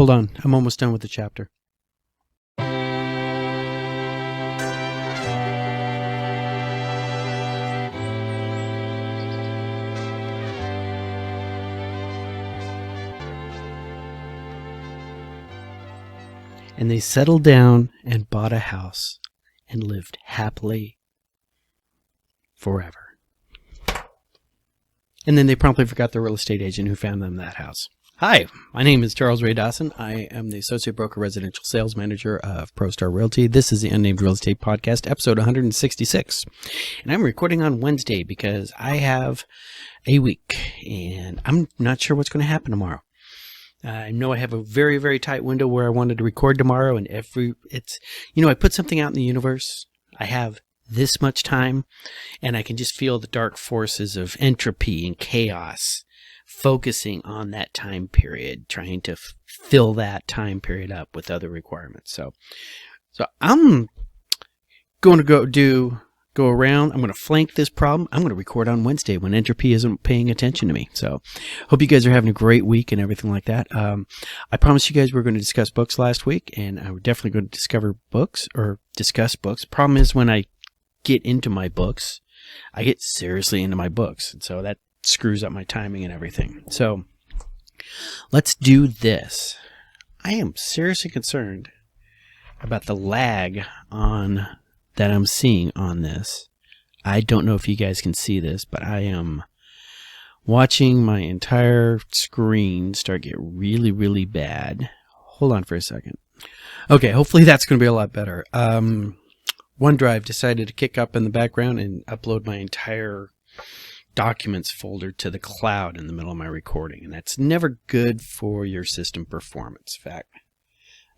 Hold on, I'm almost done with the chapter. And they settled down and bought a house and lived happily forever. And then they promptly forgot the real estate agent who found them that house. Hi, my name is Charles Ray Dawson. I am the Associate Broker Residential Sales Manager of ProStar Realty. This is the Unnamed Real Estate Podcast, episode 166. And I'm recording on Wednesday because I have a week and I'm not sure what's going to happen tomorrow. I know I have a very, very tight window where I wanted to record tomorrow, and I put something out in the universe. I have this much time, and I can just feel the dark forces of entropy and chaos focusing on that time period, trying to fill that time period up with other requirements. So I'm going to go around. I'm going to flank this problem. I'm going to record on Wednesday when entropy isn't paying attention to me. So hope you guys are having a great week and everything like that. I promised you guys we were going to discuss books last week, and I was definitely going to discuss books. Problem is, when I get into my books, I get seriously into my books. And so that screws up my timing and everything. So let's do this. I am seriously concerned about the lag that I'm seeing on this. I don't know if you guys can see this, but I am watching my entire screen start to get really, really bad. Hold on for a second. Okay, hopefully that's going to be a lot better. OneDrive decided to kick up in the background and upload my entire documents folder to the cloud in the middle of my recording, and that's never good for your system performance. In fact,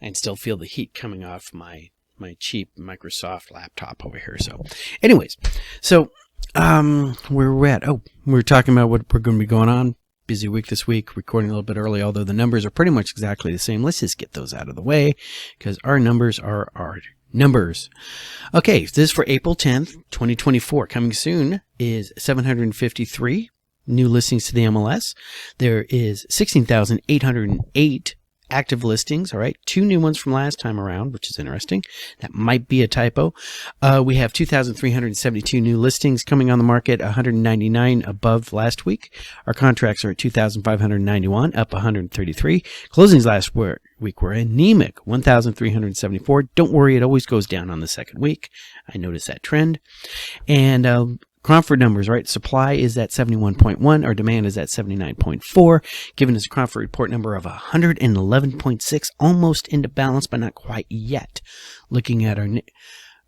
I can still feel the heat coming off my cheap Microsoft laptop over here. So anyways, where we're at. We're talking about what we're going to be going on. Busy week this week, recording a little bit early, although the numbers are pretty much exactly the same. Let's just get those out of the way because our numbers are our numbers. Okay, this is for April 10th, 2024. Coming soon is 753 new listings to the MLS. There is 16,808 active listings. All right, 2 new ones from last time around, which is interesting. That might be a typo. We have 2,372 new listings coming on the market, 199 above last week. Our contracts are at 2,591, up 133. Closings last week were anemic, 1,374. Don't worry, it always goes down on the second week. I noticed that trend. And Cromford numbers, right? Supply is at 71.1. Our demand is at 79.4, giving us a Cromford report number of 111.6, almost into balance, but not quite yet. Looking at our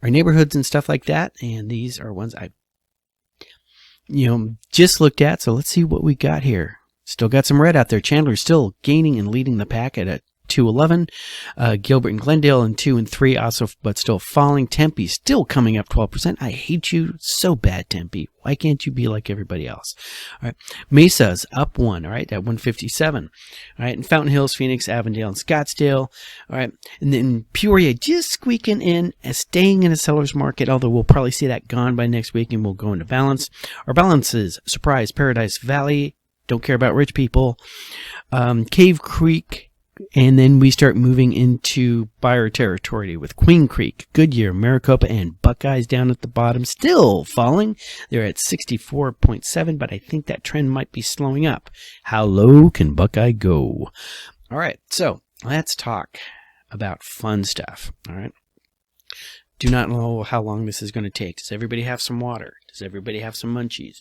neighborhoods and stuff like that, and these are ones I just looked at. So let's see what we got here. Still got some red out there. Chandler's still gaining and leading the pack at 211. Gilbert and Glendale in 2 and 3 also, but still falling. Tempe still coming up 12%. I hate you so bad, Tempe. Why can't you be like everybody else? All right. Mesa's up 1, all right, at 157. All right. And Fountain Hills, Phoenix, Avondale, and Scottsdale. All right. And then Peoria just squeaking in and staying in a seller's market, although we'll probably see that gone by next week and we'll go into balance. Our balance is Surprise, Paradise Valley. Don't care about rich people. Cave Creek. And then we start moving into buyer territory with Queen Creek, Goodyear, Maricopa, and Buckeyes down at the bottom, still falling. They're at 64.7, but I think that trend might be slowing up. How low can Buckeye go? All right, so let's talk about fun stuff. All right. Do not know how long this is going to take. Does everybody have some water? Does everybody have some munchies?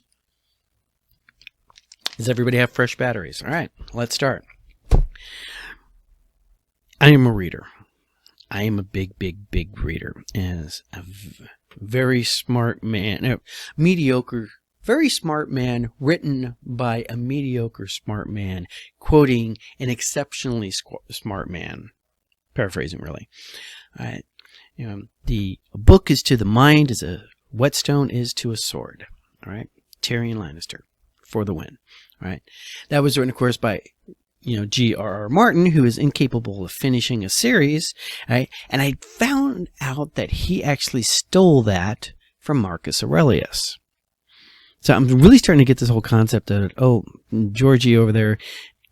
Does everybody have fresh batteries? All right, let's start. I am a reader. I am a big, big, big reader. As a very smart man, very smart man written by a mediocre smart man, quoting an exceptionally smart man. Paraphrasing, really. All right. The book is to the mind as a whetstone is to a sword. All right. Tyrion Lannister for the win. All right. That was written, of course, by G.R.R. Martin, who is incapable of finishing a series, right? And I found out that he actually stole that from Marcus Aurelius. So I'm really starting to get this whole concept of, Georgie over there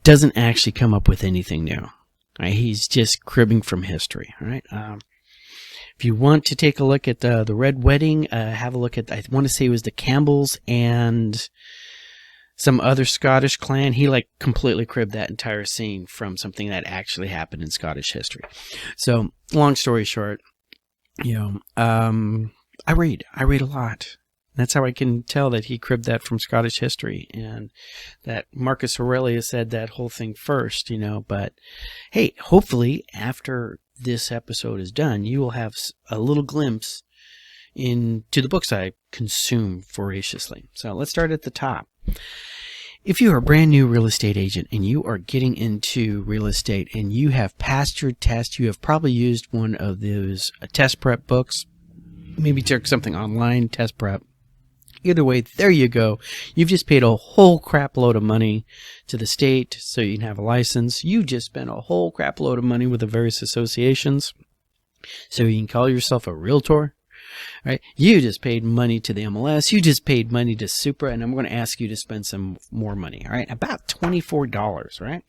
doesn't actually come up with anything new. All right, he's just cribbing from history. All right. If you want to take a look at the Red Wedding, have a look at, I want to say it was the Campbells and some other Scottish clan. He like completely cribbed that entire scene from something that actually happened in Scottish history. So long story short, I read a lot. That's how I can tell that he cribbed that from Scottish history, and that Marcus Aurelius said that whole thing first, but hey, hopefully after this episode is done, you will have a little glimpse into the books I consume voraciously. So let's start at the top. If you are a brand new real estate agent and you are getting into real estate and you have passed your test, you have probably used one of those test prep books, maybe took something online, test prep. Either way, there you go. You've just paid a whole crap load of money to the state so you can have a license. You just spent a whole crap load of money with the various associations so you can call yourself a realtor. Right? You just paid money to the MLS. You just paid money to Supra, and I'm going to ask you to spend some more money. All right, about $24. Right?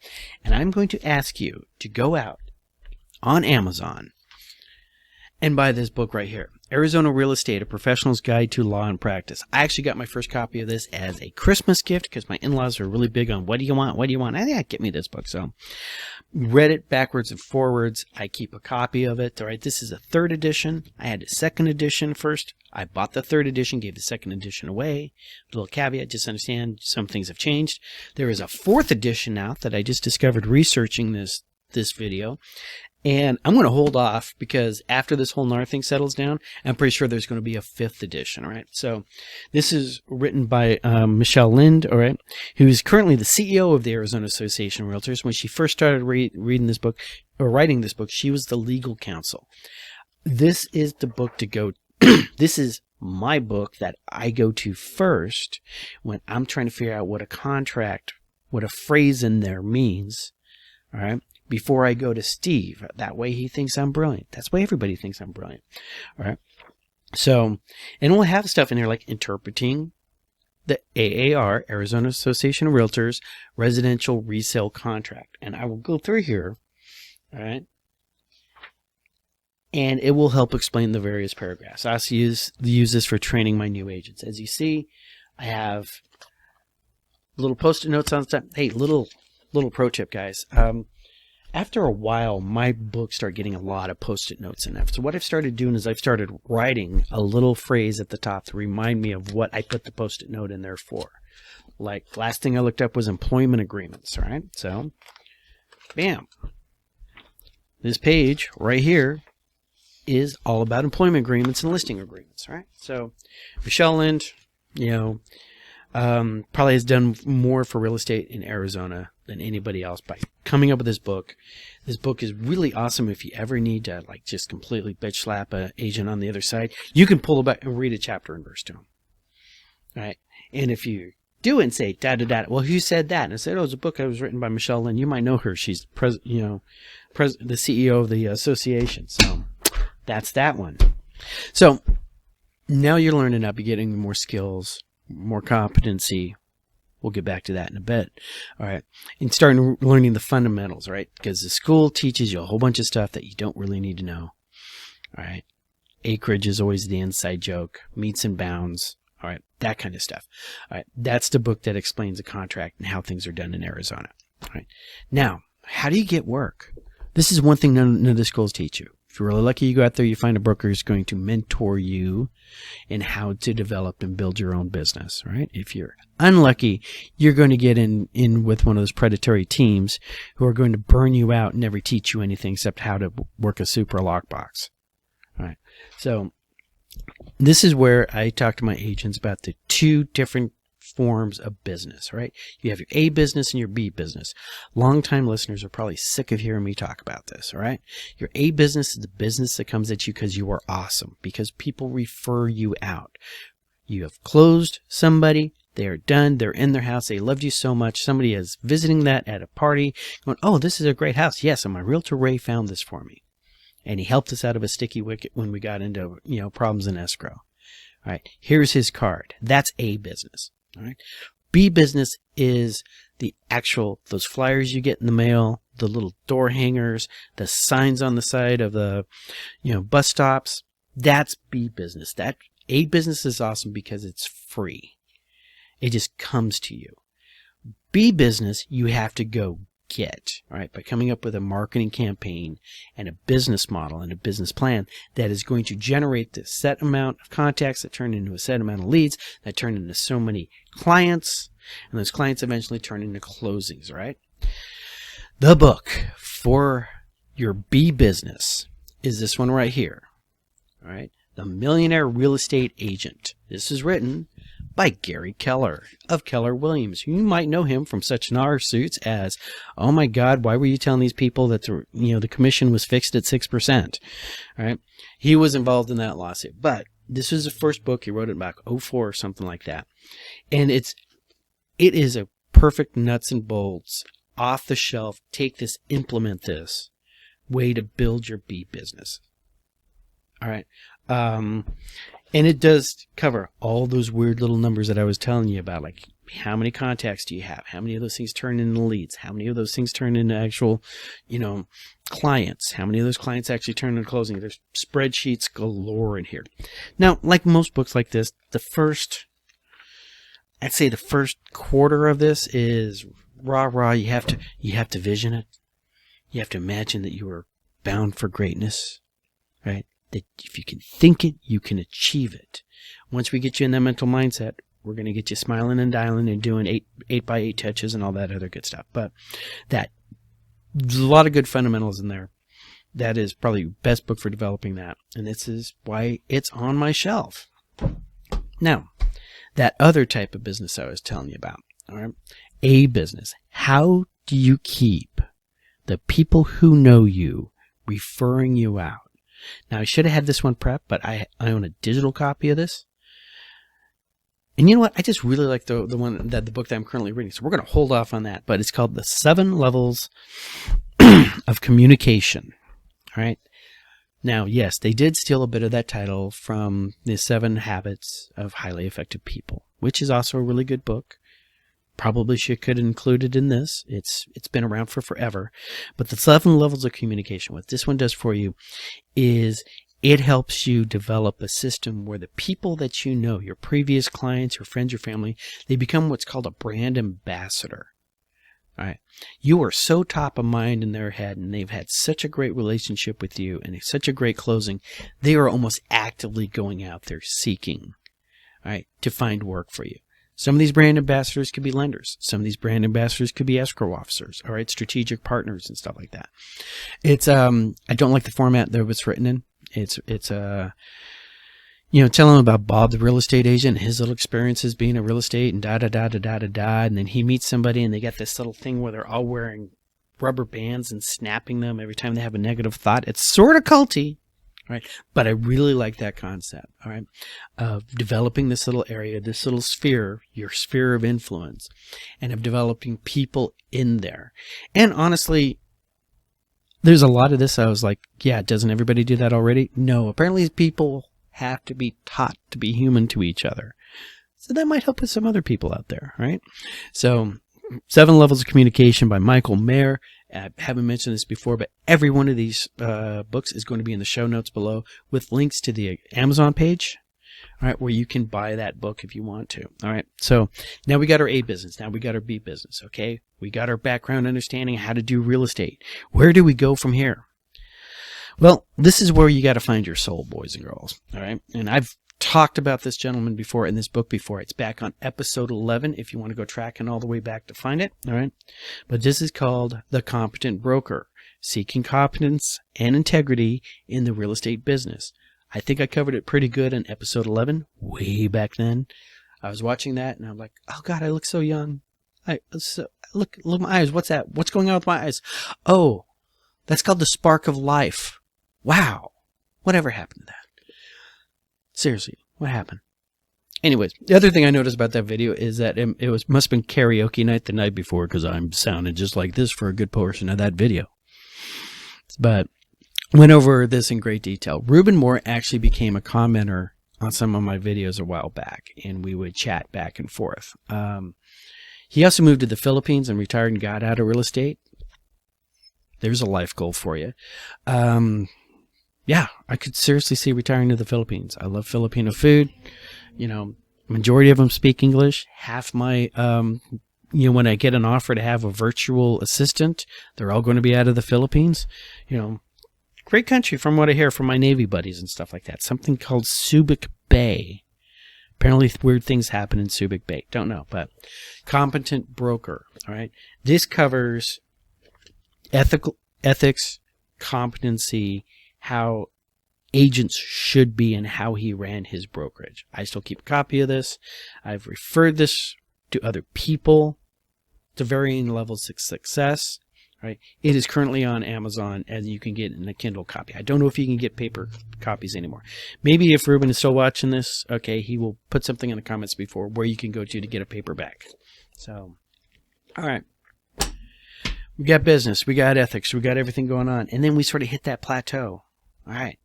And I'm going to ask you to go out on Amazon and buy this book right here, Arizona Real Estate, A Professional's Guide to Law and Practice. I actually got my first copy of this as a Christmas gift because my in-laws are really big on what do you want? What do you want? I think I get me this book. So read it backwards and forwards. I keep a copy of it. All right, this is a third edition. I had a second edition first. I bought the third edition, gave the second edition away. A little caveat, just understand some things have changed. There is a fourth edition now that I just discovered researching this video. And I'm going to hold off because after this whole NAR thing settles down, I'm pretty sure there's going to be a fifth edition, all right? So this is written by Michelle Lind, all right, who is currently the CEO of the Arizona Association of Realtors. When she first started reading this book, or writing this book, she was the legal counsel. This is the book to go this is my book that I go to first when I'm trying to figure out what a contract, what a phrase in there means, all right? Before I go to Steve. That way he thinks I'm brilliant. That's why everybody thinks I'm brilliant. All right. So, and we'll have stuff in here like interpreting the AAR, Arizona Association of Realtors, residential resale contract. And I will go through here. All right. And it will help explain the various paragraphs. I also use this for training my new agents. As you see, I have little post-it notes on the top. Hey, little pro tip, guys. After a while, my books start getting a lot of post-it notes in it. So what I've started doing is I've started writing a little phrase at the top to remind me of what I put the post-it note in there for. Like, last thing I looked up was employment agreements, all right? So, bam. This page right here is all about employment agreements and listing agreements, all right? So, Michelle Lind, probably has done more for real estate in Arizona than anybody else by coming up with this book. This book is really awesome if you ever need to like just completely bitch slap an agent on the other side. You can pull it back and read a chapter and verse to them. All right. And if you do and say da-da-da, well, who said that? And I said, oh, it's a book that was written by Michelle Lind. You might know her. She's the CEO of the association. So that's that one. So now you're learning up, you're getting more skills, more competency. We'll get back to that in a bit. All right. And starting learning the fundamentals, right? Because the school teaches you a whole bunch of stuff that you don't really need to know. All right. Acreage is always the inside joke. Meets and bounds. All right. That kind of stuff. All right. That's the book that explains the contract and how things are done in Arizona. All right. Now, how do you get work? This is one thing none of the schools teach you. If you're really lucky, you go out there, you find a broker who's going to mentor you in how to develop and build your own business, right? If you're unlucky, you're going to get in with one of those predatory teams who are going to burn you out and never teach you anything except how to work a super lockbox. All right. So this is where I talk to my agents about the two different forms of business, right? You have your A business and your B business. Longtime listeners are probably sick of hearing me talk about this, all right? Your A business is the business that comes at you because you are awesome, because people refer you out. You have closed somebody, they are done, they're in their house, they loved you so much, somebody is visiting that at a party, going, oh, this is a great house. Yes, and my realtor Ray found this for me. And he helped us out of a sticky wicket when we got into, problems in escrow. All right, here's his card. That's A business. All right. B business is those flyers you get in the mail, the little door hangers, the signs on the side of the, bus stops. That's B business. That A business is awesome because it's free. It just comes to you. B business, you have to go get, right? By coming up with a marketing campaign and a business model and a business plan that is going to generate the set amount of contacts that turn into a set amount of leads that turn into so many clients, and those clients eventually turn into closings, right? The book for your B business is this one right here, all right? The Millionaire Real Estate Agent. This is written by Gary Keller of Keller Williams. You might know him from such suits as, oh my God, why were you telling these people that the commission was fixed at 6%? All right, he was involved in that lawsuit. But this is the first book. He wrote it back 2004 or something like that, and it is a perfect nuts and bolts, off the shelf. Take this, implement this way to build your B business. All right. And it does cover all those weird little numbers that I was telling you about, like how many contacts do you have? How many of those things turn into leads? How many of those things turn into actual, clients? How many of those clients actually turn into closing? There's spreadsheets galore in here. Now, like most books like this, I'd say the first quarter of this is rah. You have to vision it. You have to imagine that you are bound for greatness, right? That if you can think it, you can achieve it. Once we get you in that mental mindset, we're going to get you smiling and dialing and doing 8x8 touches and all that other good stuff. But there's a lot of good fundamentals in there. That is probably the best book for developing that. And this is why it's on my shelf. Now, that other type of business I was telling you about, all right? A business. How do you keep the people who know you referring you out? Now, I should have had this one prepped, but I own a digital copy of this. And you know what? I just really like the book that I'm currently reading. So we're going to hold off on that. But it's called The 7 Levels of Communication. All right. Now, yes, they did steal a bit of that title from The 7 Habits of Highly Effective People, which is also a really good book. Probably could include it in this. It's been around for forever. But the 7 levels of communication, what this one does for you is it helps you develop a system where the people that you know, your previous clients, your friends, your family, they become what's called a brand ambassador. All right. You are so top of mind in their head, and they've had such a great relationship with you and such a great closing, they are almost actively going out there seeking, all right, to find work for you. Some of these brand ambassadors could be lenders. Some of these brand ambassadors could be escrow officers, all right, strategic partners and stuff like that. It's I don't like the format that it's written in. It's tell them about Bob, the real estate agent, his little experiences being a real estate and and then he meets somebody and they got this little thing where they're all wearing rubber bands and snapping them every time they have a negative thought. It's sort of culty. Right, but I really like that concept, all right, of developing this little area, this little sphere, your sphere of influence, and of developing people in there. And honestly, there's a lot of this. I was like, yeah, doesn't everybody do that already? No, apparently people have to be taught to be human to each other. So that might help with some other people out there, right? So 7 Levels of Communication by Michael Maher. I haven't mentioned this before, but every one of these books is going to be in the show notes below with links to the Amazon page, all right, where you can buy that book if you want to. All right, so now we got our A business. Now we got our B business, okay? We got our background understanding how to do real estate. Where do we go from here? Well, this is where you got to find your soul, boys and girls, all right? And I've talked about this gentleman before in this book before. It's back on episode 11 if you want to go tracking all the way back to find it, all right? But this is called The Competent Broker, Seeking Competence and Integrity in the Real Estate Business. I think I covered it pretty good in episode 11, way back then. I was watching that and I'm like, oh God, I look so young. Look at my eyes. What's that? What's going on with my eyes? Oh, that's called the spark of life. Wow. Whatever happened to that? Seriously, what happened? Anyways, the other thing I noticed about that video is that it must have been karaoke night the night before because I'm sounding just like this for a good portion of that video. But went over this in great detail. Rueben Moore actually became a commenter on some of my videos a while back, and we would chat back and forth. He also moved to the Philippines and retired and got out of real estate. There's a life goal for you. Yeah, I could seriously see retiring to the Philippines. I love Filipino food. You know, majority of them speak English. Half my, when I get an offer to have a virtual assistant, they're all going to be out of the Philippines. You know, great country from what I hear from my Navy buddies and stuff like that. Something called Subic Bay. Apparently weird things happen in Subic Bay. Don't know, but competent broker. All right. This covers ethics, competency, how agents should be, and how he ran his brokerage. I still keep a copy of this. I've referred this to other people to varying levels of success. Right? It is currently on Amazon, and you can get it in a Kindle copy. I don't know if you can get paper copies anymore. Maybe if Ruben is still watching this, okay, he will put something in the comments before where you can go to get a paperback. So, all right. We got business, we got ethics, we got everything going on. And then we sort of hit that plateau. All right.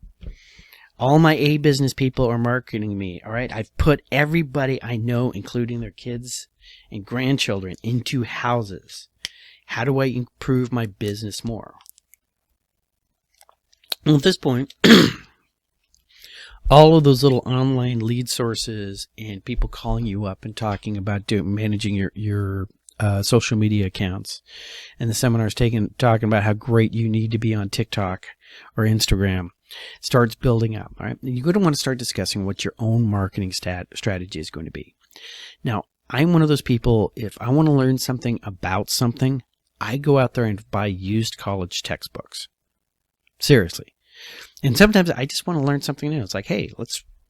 All my A business people are marketing me. All right. I've put everybody I know, including their kids and grandchildren, into houses. How do I improve my business more? Well, at this point, all of those little online lead sources and people calling you up and talking about managing your social media accounts, and the seminars talking about how great you need to be on TikTok or Instagram starts building up. All right, and you're going to want to start discussing what your own marketing strategy is going to be. Now, I'm one of those people, if I want to learn something about something, I go out there and buy used college textbooks. Seriously. And sometimes I just want to learn something new. It's like, hey,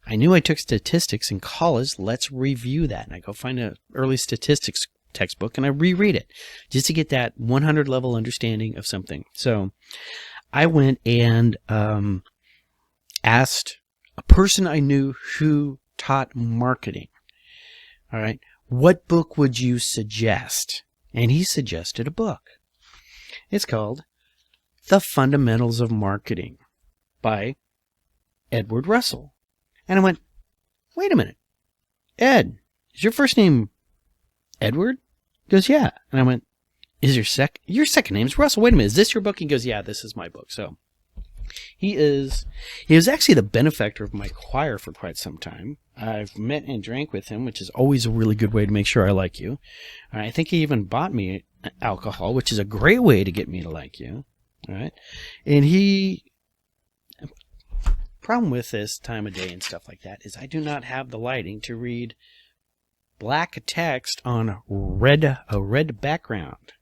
I knew I took statistics in college. Let's review that. And I go find an early statistics textbook and I reread it just to get that 100 level understanding of something. So I went and asked a person I knew who taught marketing. All right. What book would you suggest? And he suggested a book. It's called The Fundamentals of Marketing by Edward Russell. And I went, wait a minute. Ed, is your first name Edward? He goes, yeah. And I went, is your second name's Russell? Wait a minute. Is this your book? He goes, yeah, this is my book. So he was actually the benefactor of my choir for quite some time. I've met and drank with him, which is always a really good way to make sure I like you. I think he even bought me alcohol, which is a great way to get me to like you. All right. And problem with this time of day and stuff like that is I do not have the lighting to read black text on a red background.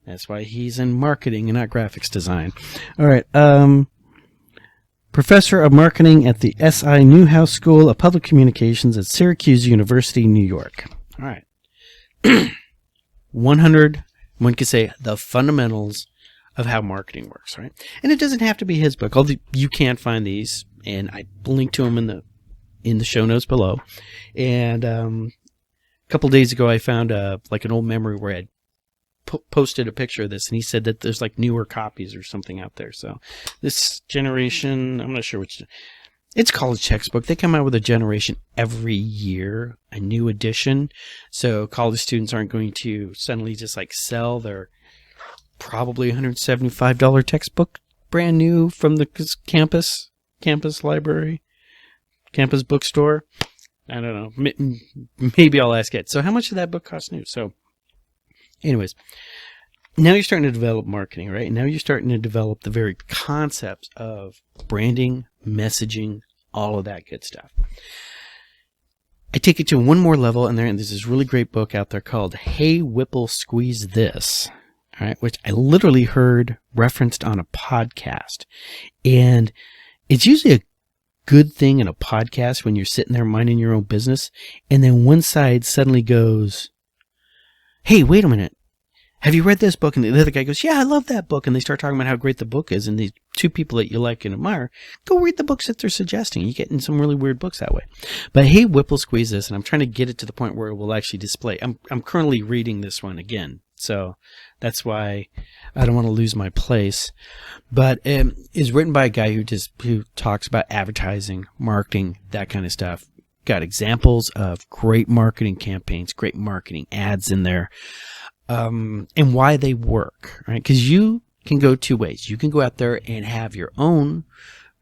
That's why he's in marketing and not graphics design. All right. Professor of Marketing at the S.I. Newhouse School of Public Communications at Syracuse University, New York. All right. 100, one could say, the fundamentals of how marketing works, right? And it doesn't have to be his book. You can find these, and I link to them in the show notes below. And a couple days ago, I found an old memory where I had posted a picture of this, and he said that there's newer copies or something out there. So this generation, I'm not sure which, it's college textbook. They come out with a generation every year, a new edition. So college students aren't going to suddenly just sell their probably $175 textbook brand new from the campus library, campus bookstore. I don't know. Maybe I'll ask it. So how much did that book cost new? So anyways, now you're starting to develop marketing, right? Now you're starting to develop the very concepts of branding, messaging, all of that good stuff. I take it to one more level, and there's this really great book out there called Hey Whipple Squeeze This, all right, which I literally heard referenced on a podcast. And it's usually a good thing in a podcast when you're sitting there minding your own business, and then one side suddenly goes, hey, wait a minute. Have you read this book? And the other guy goes, yeah, I love that book. And they start talking about how great the book is. And these two people that you like and admire, go read the books that they're suggesting. You get in some really weird books that way. But hey, Whipple Squeeze This. And I'm trying to get it to the point where it will actually display. I'm currently reading this one again. So that's why I don't want to lose my place. But it's written by a guy who talks about advertising, marketing, that kind of stuff. got examples of great marketing campaigns, great marketing ads in there, and why they work, right? Because you can go two ways. You can go out there and have your own,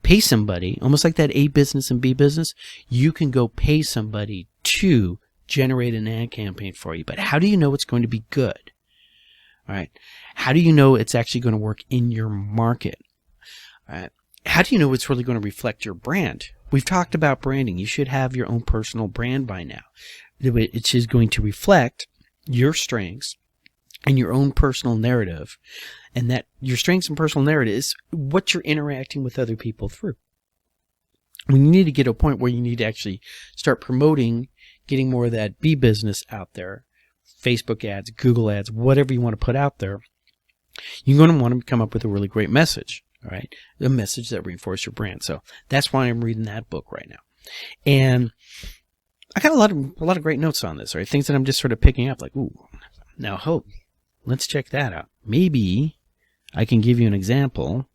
pay somebody, almost like that A business and B business. You can go pay somebody to generate an ad campaign for you. But how do you know it's going to be good? All right. How do you know it's actually going to work in your market? All right. How do you know it's really going to reflect your brand? We've talked about branding. You should have your own personal brand by now. It is going to reflect your strengths and your own personal narrative, and that your strengths and personal narrative is what you're interacting with other people through. When you need to get to a point where you need to actually start promoting, getting more of that B business out there, Facebook ads, Google ads, whatever you want to put out there, you're going to want to come up with a really great message, all right? A message that reinforces your brand. So that's why I'm reading that book right now. And I got a lot of great notes on this, right? Things that I'm just sort of picking up, like, ooh, now hope. Let's check that out. Maybe I can give you an example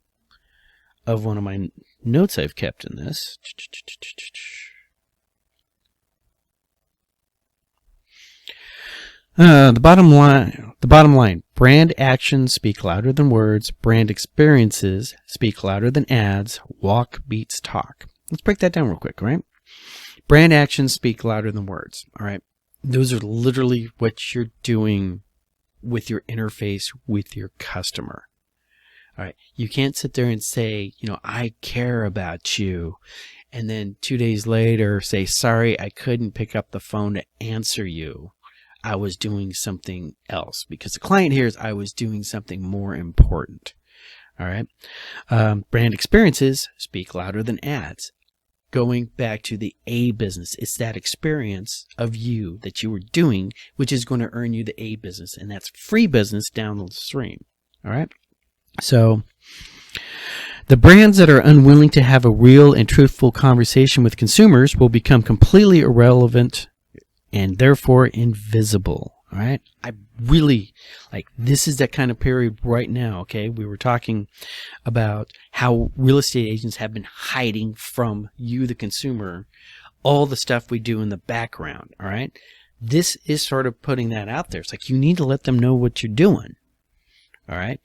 of one of my notes I've kept in this. The bottom line, brand actions speak louder than words. Brand experiences speak louder than ads. Walk beats talk. Let's break that down real quick, right? Brand actions speak louder than words, all right? Those are literally what you're doing with your interface with your customer. All right. You can't sit there and say, I care about you, and then 2 days later say, sorry, I couldn't pick up the phone to answer you. I was doing something else, because the client hears I was doing something more important. All right. Brand experiences speak louder than ads. Going back to the A business, it's that experience of you that you were doing, which is going to earn you the A business, and that's free business down the stream. All right. So the brands that are unwilling to have a real and truthful conversation with consumers will become completely irrelevant and therefore invisible. All right. I really this is that kind of period right now. Okay. We were talking about how real estate agents have been hiding from you, the consumer, all the stuff we do in the background. All right. This is sort of putting that out there. It's like, you need to let them know what you're doing. All right.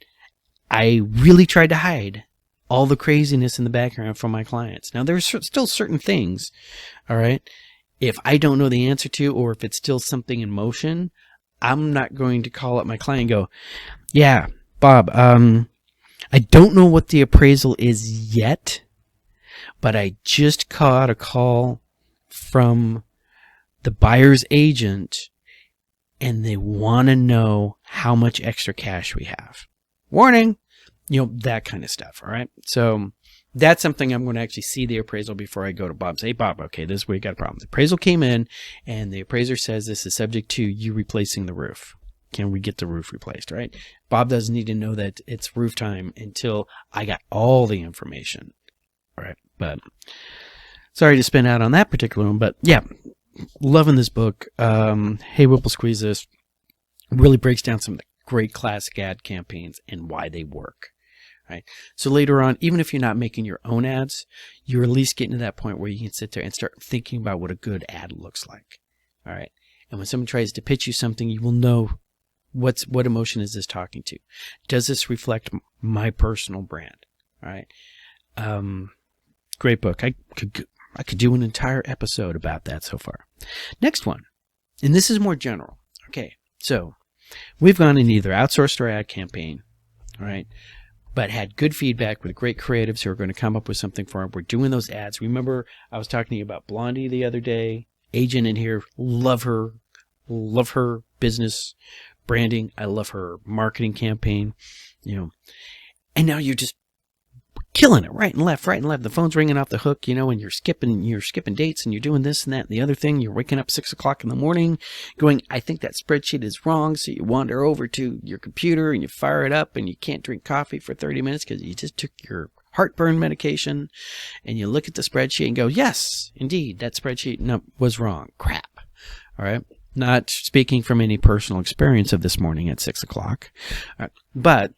I really tried to hide all the craziness in the background from my clients. Now, there's still certain things. All right. If I don't know the answer to, or if it's still something in motion, I'm not going to call up my client and go, yeah, Bob, I don't know what the appraisal is yet, but I just caught a call from the buyer's agent and they want to know how much extra cash we have. Warning, that kind of stuff. All right. So that's something I'm going to actually see the appraisal before I go to Bob. Say, Bob, okay, this is where you got a problem. The appraisal came in and the appraiser says this is subject to you replacing the roof. Can we get the roof replaced, right? Bob doesn't need to know that it's roof time until I got all the information. All right. But sorry to spin out on that particular one, but yeah, loving this book. Hey, Whipple, squeeze this. Really breaks down some of the great classic ad campaigns and why they work. Right. So later on, even if you're not making your own ads, you're at least getting to that point where you can sit there and start thinking about what a good ad looks like. All right. And when someone tries to pitch you something, you will know what emotion is this talking to? Does this reflect my personal brand? All right. Great book. I could do an entire episode about that so far. Next one. And this is more general. Okay. So we've gone in either outsourced or ad campaign. All right. But had good feedback with great creatives who are going to come up with something for them. We're doing those ads. Remember, I was talking to you about Blondie the other day. Agent in here, love her business branding. I love her marketing campaign, and now you're just killing it right and left. The phone's ringing off the hook, and you're skipping dates and you're doing this and that and the other thing. You're waking up 6 o'clock in the morning going, I think that spreadsheet is wrong. So you wander over to your computer and you fire it up and you can't drink coffee for 30 minutes because you just took your heartburn medication, and you look at the spreadsheet and go, yes, indeed, that spreadsheet was wrong. Crap. All right. Not speaking from any personal experience of this morning at 6 o'clock, but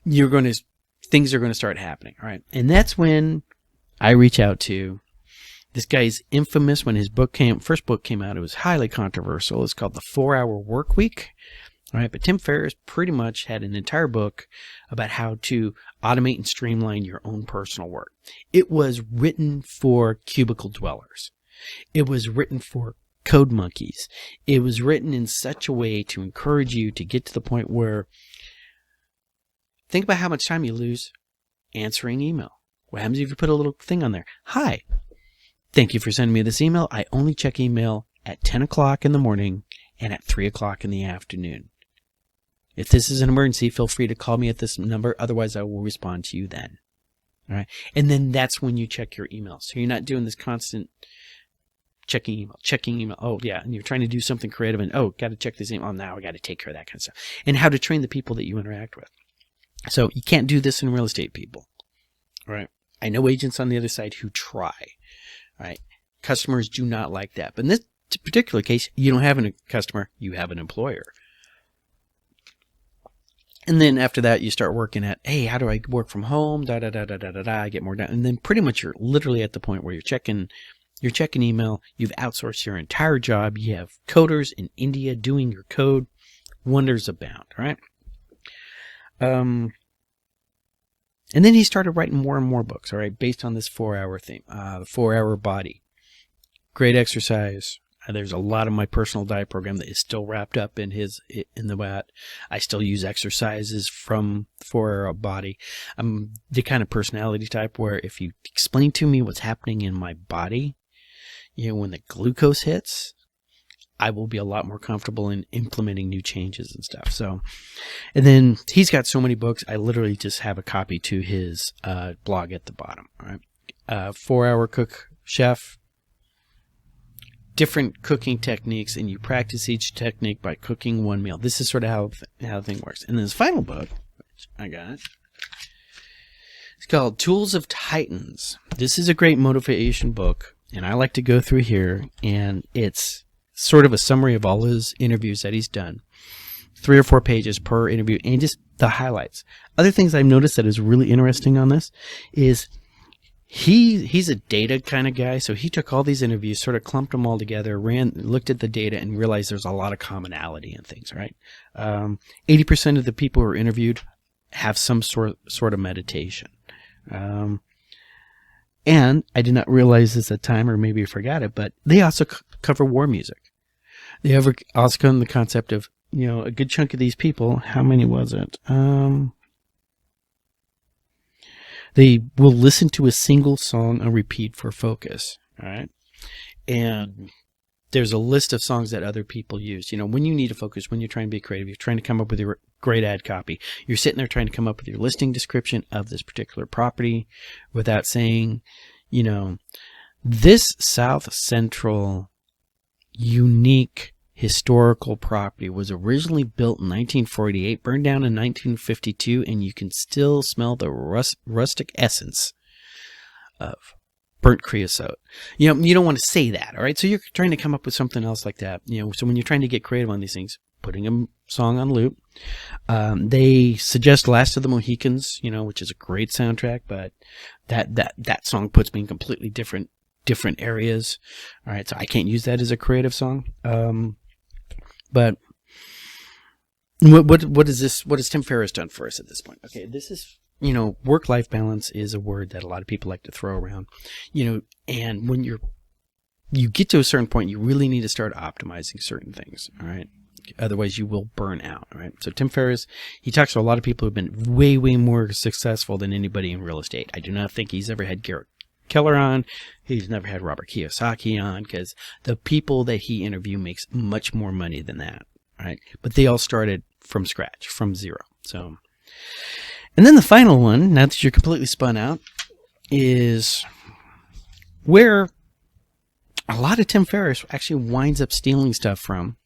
things are going to start happening. All right. And that's when I reach out to This guy's infamous. When his first book came out, it was highly controversial. It's called The 4-Hour Work Week. All right, but Tim Ferris pretty much had an entire book about how to automate and streamline your own personal work. It was written for cubicle dwellers. It was written for code monkeys. It was written in such a way to encourage you to get to the point where, think about how much time you lose answering email. What happens if you put a little thing on there? Hi, thank you for sending me this email. I only check email at 10 o'clock in the morning and at 3 o'clock in the afternoon. If this is an emergency, feel free to call me at this number. Otherwise, I will respond to you then. All right. And then that's when you check your email. So you're not doing this constant checking email. Oh, yeah. And you're trying to do something creative and, oh, got to check this email. Oh, now I got to take care of that kind of stuff. And how to train the people that you interact with. So you can't do this in real estate, people. All right. I know agents on the other side who try. All right. Customers do not like that. But in this particular case, you don't have a customer, you have an employer. And then after that, you start working at, hey, how do I work from home? I get more done. And then pretty much you're literally at the point where you're checking email. You've outsourced your entire job. You have coders in India doing your code. Wonders abound, right? And then he started writing more and more books, all right, based on this 4-hour theme, the 4-hour body. Great exercise. There's a lot of my personal diet program that is still wrapped up in the WAT. I still use exercises from 4-hour body. I'm the kind of personality type where if you explain to me what's happening in my body, when the glucose hits, I will be a lot more comfortable in implementing new changes and stuff. So, and then he's got so many books, I literally just have a copy to his blog at the bottom. All right, 4-hour cook chef. Different cooking techniques, and you practice each technique by cooking one meal. This is sort of how the thing works. And then his final book, which I got, it's called Tools of Titans. This is a great motivation book, and I like to go through here, and it's sort of a summary of all his interviews that he's done. 3 or 4 pages per interview, and just the highlights. Other things I've noticed that is really interesting on this is he's a data kind of guy, so he took all these interviews, sort of clumped them all together, looked at the data, and realized there's a lot of commonality in things, right? 80% of the people who are interviewed have some sort of meditation. And I did not realize this at the time, or maybe I forgot it, but they also cover war music. They also come the concept of, a good chunk of these people, how many was it? They will listen to a single song on repeat for focus, all right? And there's a list of songs that other people use. When you need to focus, when you're trying to be creative, you're trying to come up with your great ad copy. You're sitting there trying to come up with your listing description of this particular property without saying, this South Central unique historical property was originally built in 1948, burned down in 1952, and you can still smell the rustic essence of burnt creosote. You don't want to say that, all right? So you're trying to come up with something else like that. So when you're trying to get creative on these things, putting a song on loop. They suggest Last of the Mohicans, which is a great soundtrack, but that song puts me in completely different areas. All right, so I can't use that as a creative song. But what is this? What has Tim Ferris done for us at this point? Okay, this is, work-life balance is a word that a lot of people like to throw around, and when you get to a certain point, you really need to start optimizing certain things. All right. Otherwise, you will burn out. All right. So Tim Ferris, he talks to a lot of people who've been way, way more successful than anybody in real estate. I do not think he's ever had Keller on. He's never had Robert Kiyosaki on, because the people that he interviewed makes much more money than that. Right? But they all started from scratch, from zero. So, and then the final one, now that you're completely spun out, is where a lot of Tim Ferris actually winds up stealing stuff from.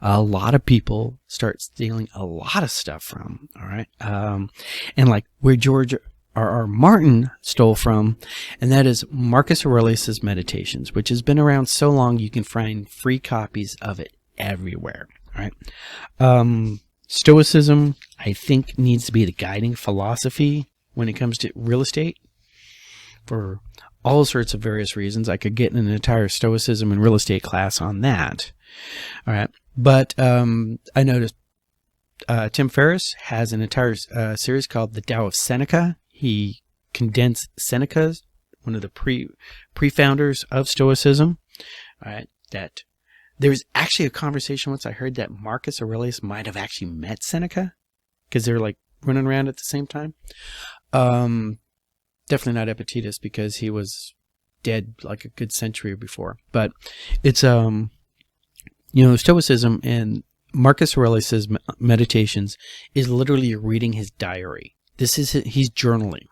A lot of people start stealing a lot of stuff from. All right. And like where George R.R. Martin stole from, and that is Marcus Aurelius' Meditations, which has been around so long you can find free copies of it everywhere. Right? Stoicism, I think, needs to be the guiding philosophy when it comes to real estate for all sorts of various reasons. I could get an entire Stoicism and real estate class on that. All right. But I noticed Tim Ferris has an entire series called The Tao of Seneca. He condensed Seneca's, one of the pre-founders of Stoicism. All right. That there was actually a conversation once I heard that Marcus Aurelius might have actually met Seneca because they're like running around at the same time. Definitely not Epictetus because he was dead like a good century before. But it's Stoicism and Marcus Aurelius's meditations is literally reading his diary. He's journaling,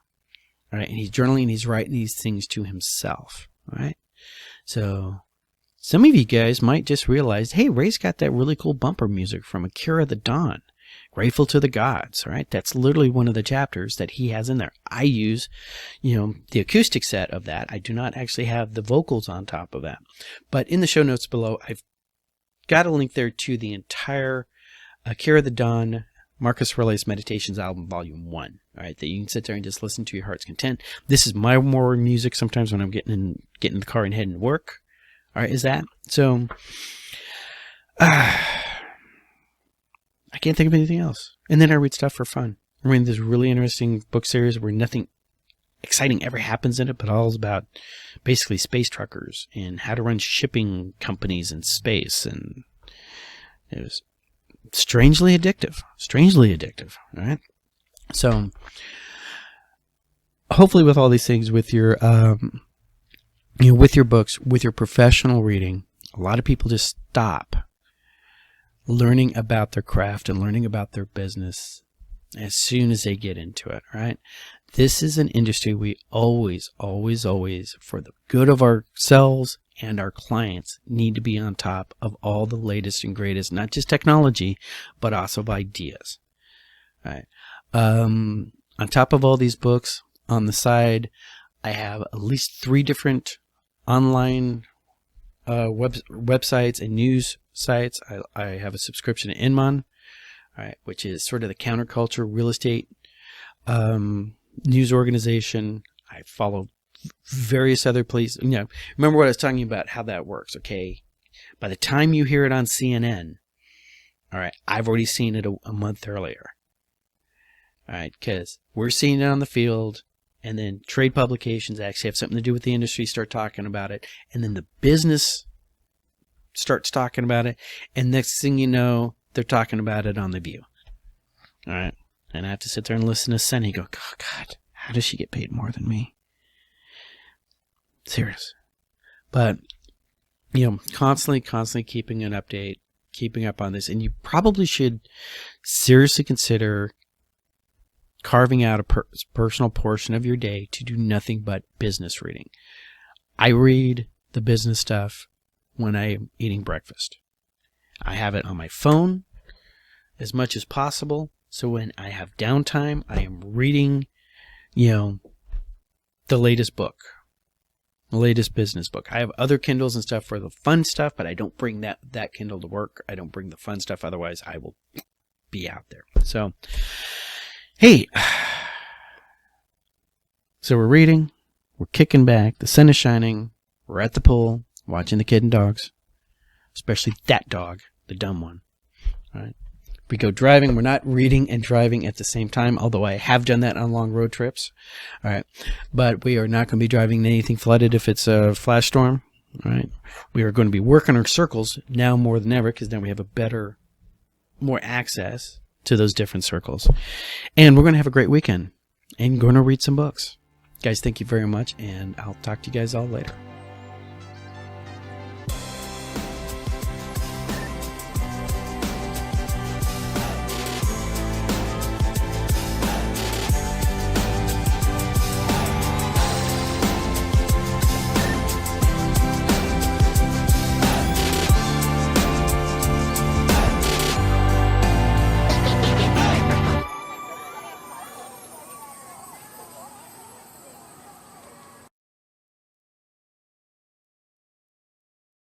all right? And he's journaling and he's writing these things to himself, all right? So some of you guys might just realize, hey, Ray's got that really cool bumper music from Akira the Dawn, Grateful to the Gods, all right? That's literally one of the chapters that he has in there. I use, the acoustic set of that. I do not actually have the vocals on top of that. But in the show notes below, I've got a link there to the entire Akira the Dawn Marcus Aurelius Meditations album, Volume 1. All right, that you can sit there and just listen to your heart's content. This is my more music sometimes when I'm getting in the car and heading to work. All right, is that so? I can't think of anything else. And then I read stuff for fun. I read this really interesting book series where nothing exciting ever happens in it, but all is about basically space truckers and how to run shipping companies in space. And it was strangely addictive. All right. So hopefully with all these things, with your, with your books, with your professional reading, a lot of people just stop learning about their craft and learning about their business as soon as they get into it, right? This is an industry we always, for the good of ourselves and our clients, need to be on top of all the latest and greatest, not just technology, but also of ideas. Right? On top of all these books, on the side, I have at least 3 different online websites and news sites. I have a subscription to Inman, right, which is sort of the counterculture real estate news organization. I follow various other places. Remember what I was talking about, how that works, okay? By the time you hear it on CNN, all right, I've already seen it a month earlier. All right, because we're seeing it on the field, and then trade publications actually have something to do with the industry, start talking about it, and then the business starts talking about it, and next thing you know, they're talking about it on The View. All right, and I have to sit there and listen to Senny go, oh, God, how does she get paid more than me? Serious. But, constantly keeping an update, keeping up on this, and you probably should seriously consider carving out a personal portion of your day to do nothing but business reading. I read the business stuff when I'm eating breakfast. I have it on my phone as much as possible, so when I have downtime, I am reading, the latest book, the latest business book. I have other Kindles and stuff for the fun stuff, but I don't bring that Kindle to work. I don't bring the fun stuff, otherwise I will be out there. So, hey, so we're reading, we're kicking back, the sun is shining, we're at the pool, watching the kid and dogs, especially that dog, the dumb one. All right. We go driving. We're not reading and driving at the same time, although I have done that on long road trips. All right. But we are not going to be driving anything flooded if it's a flash storm. All right. We are going to be working our circles now more than ever because now we have more access to those different circles. And we're going to have a great weekend and going to read some books. Guys, thank you very much, and I'll talk to you guys all later.